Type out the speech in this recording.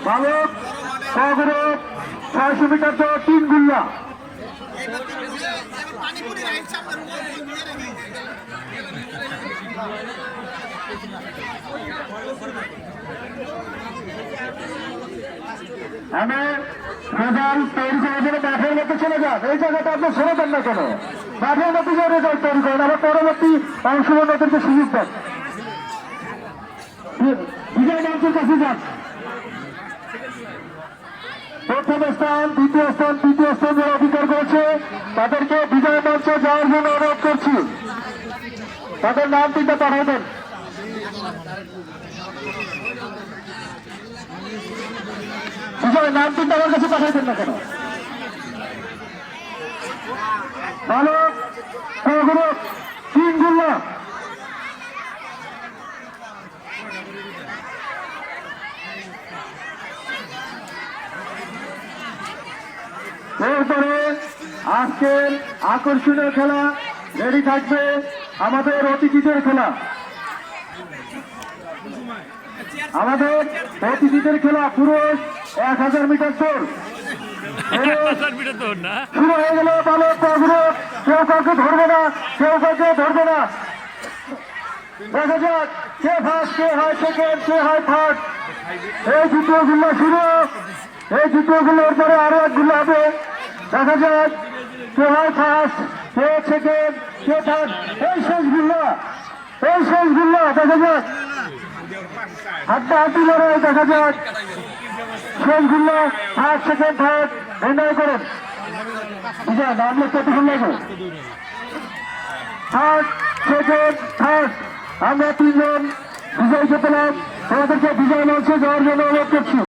বালক সগরব 600 মিটার দৌড় 3 গুল্লা। আমি রেজাল্ট তৈরি করার জন্য মাঠের মধ্যে চলে যান। এই জায়গাটা আপনি ছেড়ে দেন না কেন? মাঠের মধ্যে যে রেজাল্ট তৈরি করেন, আবার পরবর্তী অংশগ্রহণকারীদেরকে সুযোগ দেন। বিজয় মঞ্চের কাছে যান। প্রথম স্থান, দ্বিতীয় স্থান, তৃতীয় স্থান যারা অধিকার করেছে তাদেরকে বিজয় মঞ্চে যাওয়ার জন্য অনুরোধ করছি। তাদের নাম তিনটা পাঠিয়ে দেন। বিজয় নাম তিনটা আমার কাছে পাঠিয়ে দেন না কেন? বালক সগরব 3 গুল্লা। এরপরে আজকের আকর্ষণীয় খেলা রেডি থাকবে আমাদের অতিথিদের খেলা। আমাদের অতিথিদের খেলা পুরুষ 1000 মিটার দৌড় শুরু হয়ে গেল। বালক সগরব কেউ কাউকে ধরবে না, কেউ কাউকে ধরবে না। দেখা যাক কে ফার্স্ট, কে হয় সেকেন্ড, কে হয় থার্ড। এই দ্বিতীয় গুল্লা শুরু। এই দ্বিতীয় গুলোর পরে আরো এক গুলো হবে। দেখা যাক কে হয় ফার্স্ট, কে সেকেন্ড, কে থার্ড। এই শেষ গুল্লা, এই শেষ গুল্লা। দেখা যাক হাড্ডাহাড্ডি লড়াই। দেখা যাক শেষ গুল্লা ফার্স্ট, সেকেন্ড, থার্ড নির্ণয় করেন। বুঝা নাম লিখতে কতক্ষণ লাগবে? ফার্স্ট, সেকেন্ড, থার্ড আমরা 3 জন বিজয়ীকে পেলাম। আমাদেরকে বিজয় মঞ্চে যাওয়ার জন্য অনুরোধ করছি।